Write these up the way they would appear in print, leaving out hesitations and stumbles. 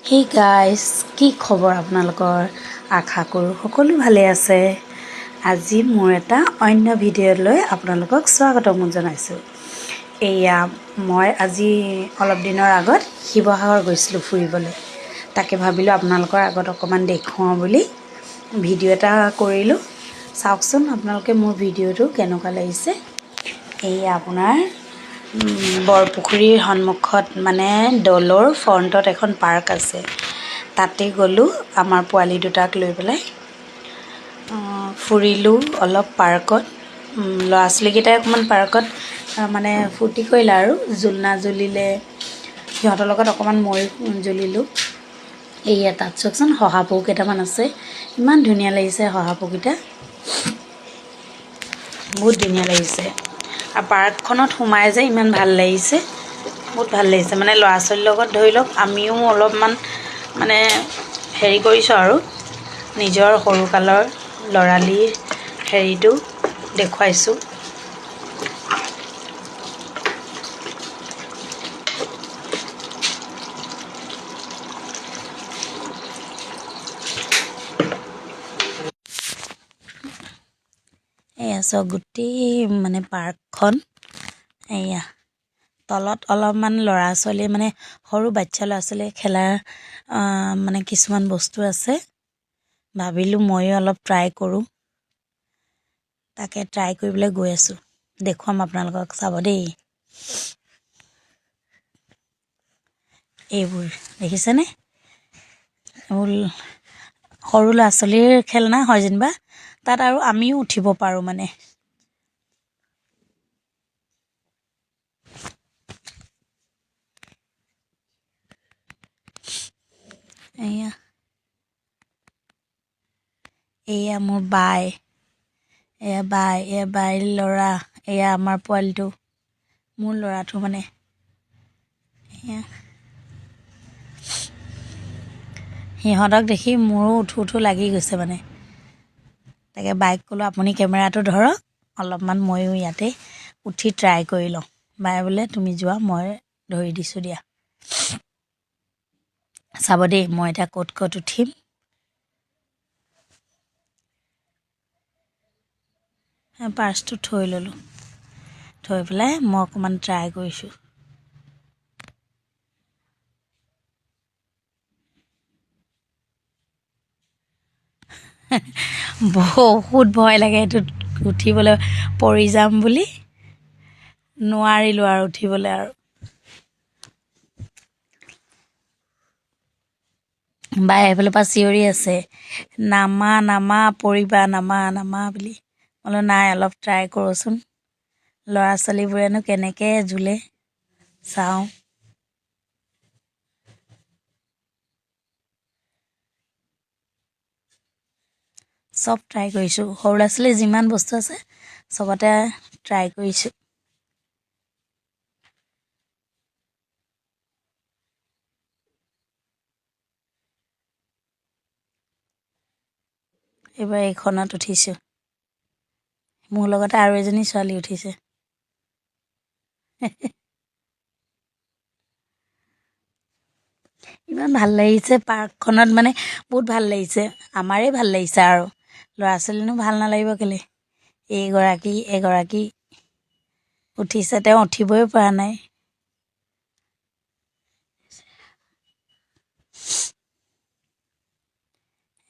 Hey guys, কি খবৰ আপোনালোকৰ? আশা কৰোঁ সকলো ভালে আছে। আজি মোৰ এটা অন্য ভিডিঅ'লৈ আপোনালোকক স্বাগতম জনাইছোঁ। এয়া মই আজি অলপ দিনৰ আগত শিৱসাগৰ গৈছিলোঁ ফুৰিবলৈ। তাকে ভাবিলোঁ আপোনালোকৰ আগত অকণমান দেখুৱাওঁ বুলি ভিডিঅ' এটা কৰিলোঁ। চাওকচোন আপোনালোকে মোৰ ভিডিঅ'টো কেনেকুৱা লাগিছে। এয়া আপোনাৰ বৰপুখুৰীৰ সন্মুখত মানে দৌলৰ ফ্ৰণ্টত এখন পাৰ্ক আছে। তাতে গ'লোঁ আমাৰ পোৱালি দুটাক লৈ পেলাই ফুৰিলোঁ অলপ পাৰ্কত। ল'ৰা ছোৱালীকেইটাই অকণমান পাৰ্কত মানে ফূৰ্তি কৰিলে আৰু জোলনা জুলিলে, সিহঁতৰ লগত অকণমান ময়ো জুলিলোঁ। এয়া তাত চাওকচোন শহাপহু কেইটামান আছে, ইমান ধুনীয়া লাগিছে শহাপহুকেইটা, বহুত ধুনীয়া লাগিছে। আৰু পাৰ্কখনত সোমাই যে ইমান ভাল লাগিছে, বহুত ভাল লাগিছে। মানে ল'ৰা ছোৱালীৰ লগত ধৰি লওক আমিও অলপমান মানে হেৰি কৰিছোঁ আৰু নিজৰ সৰুকালৰ ল'ৰালিৰ হেৰিটো দেখুৱাইছোঁ। এয়া চাওক গোটেই মানে পাৰ্কখন। এয়া তলত অলপমান ল'ৰা ছোৱালী মানে সৰু বাচ্ছা ল'ৰা ছোৱালীয়ে খেলাৰ মানে কিছুমান বস্তু আছে। ভাবিলোঁ ময়ো অলপ ট্ৰাই কৰোঁ, তাকে ট্ৰাই কৰিবলৈ গৈ আছোঁ। দেখুৱাম আপোনালোকক, চাব দেই। এইবোৰ দেখিছেনে? এইবোৰ সৰু ল'ৰা ছোৱালীৰ খেলনা হয় যেনিবা, তাত আৰু আমিও উঠিব পাৰোঁ মানে। এয়া মোৰ বাই, এয়া বাইৰ ল'ৰা, এয়া আমাৰ পোৱালিটো, মোৰ ল'ৰাটো মানে। এয়া সিহঁতক দেখি মোৰো উঠো উঠো লাগি গৈছে মানে। তাকে বাইক ক'লোঁ আপুনি কেমেৰাটো ধৰক, অলপমান ময়ো ইয়াতে উঠি ট্ৰাই কৰি লওঁ। বাই বোলে তুমি যোৱা, মই ধৰি দিছোঁ দিয়া। চাব দেই মই এতিয়া ক'ত ক'ত উঠিম। পাৰ্চটো থৈ ল'লোঁ, থৈ পেলাই মই অকণমান ট্ৰাই কৰিছোঁ। বহুত ভয় লাগে এইটোত উঠিবলৈ, পৰি যাম বুলি। নোৱাৰিলোঁ আৰু উঠিবলৈ আৰু। বাই এইফালৰ পৰা চিঞৰি আছে, নামা নামা পৰিবা, নামা নামা বুলি। বোলো নাই, অলপ ট্ৰাই কৰোঁচোন, ল'ৰা ছোৱালীবোৰেনো কেনেকৈ জোলে চাওঁ। চব ট্ৰাই কৰিছোঁ, সৰু ল'ৰা ছোৱালীৰ যিমান বস্তু আছে চবতে ট্ৰাই কৰিছোঁ। এইবাৰ এইখনত উঠিছোঁ, মোৰ লগতে আৰু এজনী ছোৱালী উঠিছে। ইমান ভাল লাগিছে পাৰ্কখনত, মানে বহুত ভাল লাগিছে। আমাৰেই ভাল লাগিছে আৰু ল'ৰা ছোৱালীনো ভাল নালাগিব কেলৈ। এগৰাকী উঠিছে, তেওঁ উঠিবই পৰা নাই।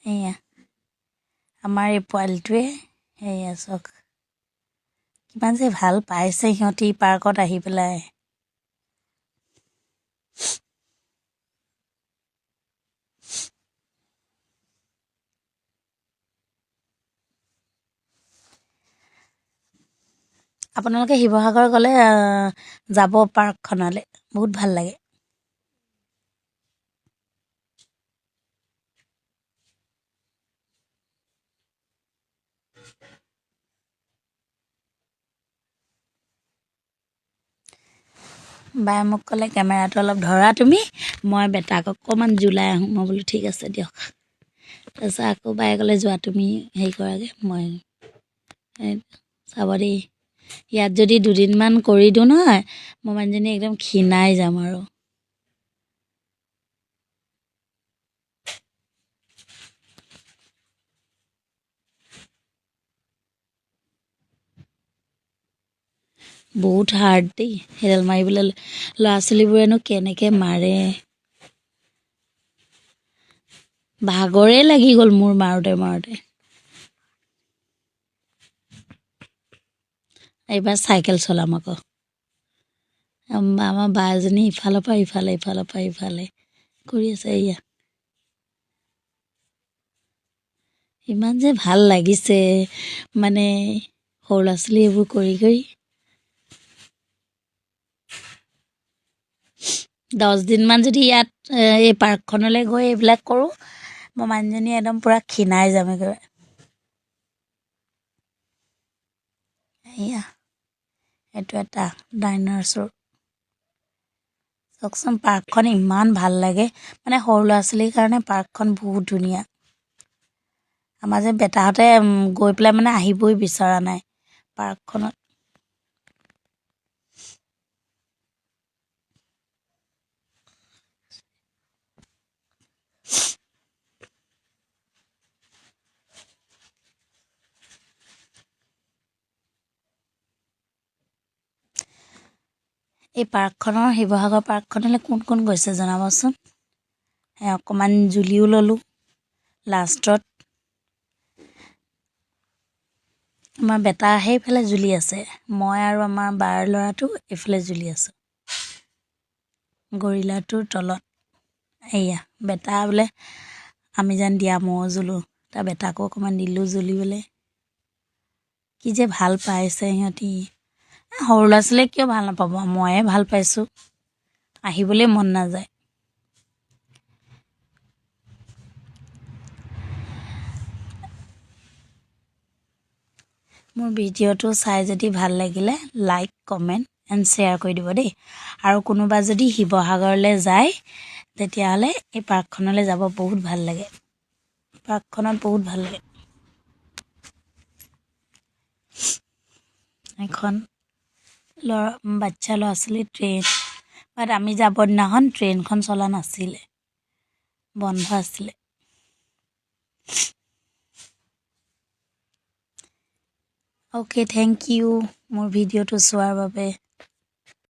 এয়া আমাৰ এই পোৱালিটোৱে, এয়া চাওক কিমান যে ভাল পাইছে সিহঁতি পাৰ্কত আহি পেলাই। আপোনালোকে শিৱসাগৰ গ'লে যাব পাৰ্কখনলৈ, বহুত ভাল লাগে। বাই মোক ক'লে কেমেৰাটো অলপ ধৰা তুমি, মই বেটাক অকণমান জোলাই আহোঁ। মই বোলো ঠিক আছে দিয়ক। তাৰপিছত আকৌ বায়ে ক'লে যোৱা তুমি হেৰি কৰাগৈ, মই চাব দেই। ইয়াত যদি দুদিনমান কৰি দিওঁ নহয়, মই মানুহজনী একদম ক্ষীণাই যাম আৰু। বহুত হাৰ্ড দেই সেইডাল মাৰিবলৈ ল'ৰা ছোৱালীবোৰেনো কেনেকৈ মাৰে ভাগৰে লাগি গ'ল মোৰ মাৰোঁতে মাৰোঁতে এইবাৰ চাইকেল চলাম আকৌ আমাৰ বা এজনী ইফালৰ পৰা ইফালে কৰি আছে এয়া ইমান যে ভাল লাগিছে মানে সৰু ল'ৰা ছোৱালী এইবোৰ কৰি 10 দিনমান যদি ইয়াত এই পাৰ্কখনলৈ গৈ এইবিলাক কৰোঁ মই মানুহজনী একদম পূৰা ক্ষীণাই যাম একেবাৰে এয়া এইটো এটা ডাইনাছৰ চাওকচোন পাৰ্কখন ইমান ভাল লাগে মানে সৰু ল'ৰা ছোৱালীৰ কাৰণে পাৰ্কখন বহুত ধুনীয়া আমাৰ যে বেটাহঁতে গৈ পেলাই মানে আহিবই বিচৰা নাই পাৰ্কখনত এই পাৰ্কখনৰ শিৱসাগৰ পাৰ্কখনলৈ কোন কোন গৈছে জনাবচোন অকণমান জুলিও ল'লোঁ লাষ্টত আমাৰ বেটা সেইফালে জুলি আছে মই আৰু আমাৰ বাৰ ল'ৰাটো এইফালে জুলি আছোঁ গৰিলাটোৰ তলত এয়া বেটা বোলে আমি যেন দিয়া ময়ো জুলোঁ তাৰ বেটাকো অকণমান দিলোঁ জুলিবলৈ কি যে ভাল পাইছে সিহঁতি সৰু ল'ৰা ছোৱালীয়ে কিয় ভাল নাপাব ময়ে ভাল পাইছোঁ আহিবলৈ মন নাযায় মোৰ ভিডিঅ'টো চাই যদি ভাল লাগিলে লাইক কমেণ্ট এণ্ড শ্বেয়াৰ কৰি দিব দেই আৰু কোনোবা যদি শিৱসাগৰলৈ যায় তেতিয়াহ'লে এই পাৰ্কখনলৈ যাব বহুত ভাল লাগে পাৰ্কখনত বহুত ভাল লাগে এখন বাচ্চা ল'ৰা ছোৱালী ট্ৰেইন বাট আমি যাব দিনাখন ট্ৰেইনখন চলা নাছিলে বন্ধ আছিলে অ'কে থেংক ইউ মোৰ ভিডিঅ'টো চোৱাৰ বাবে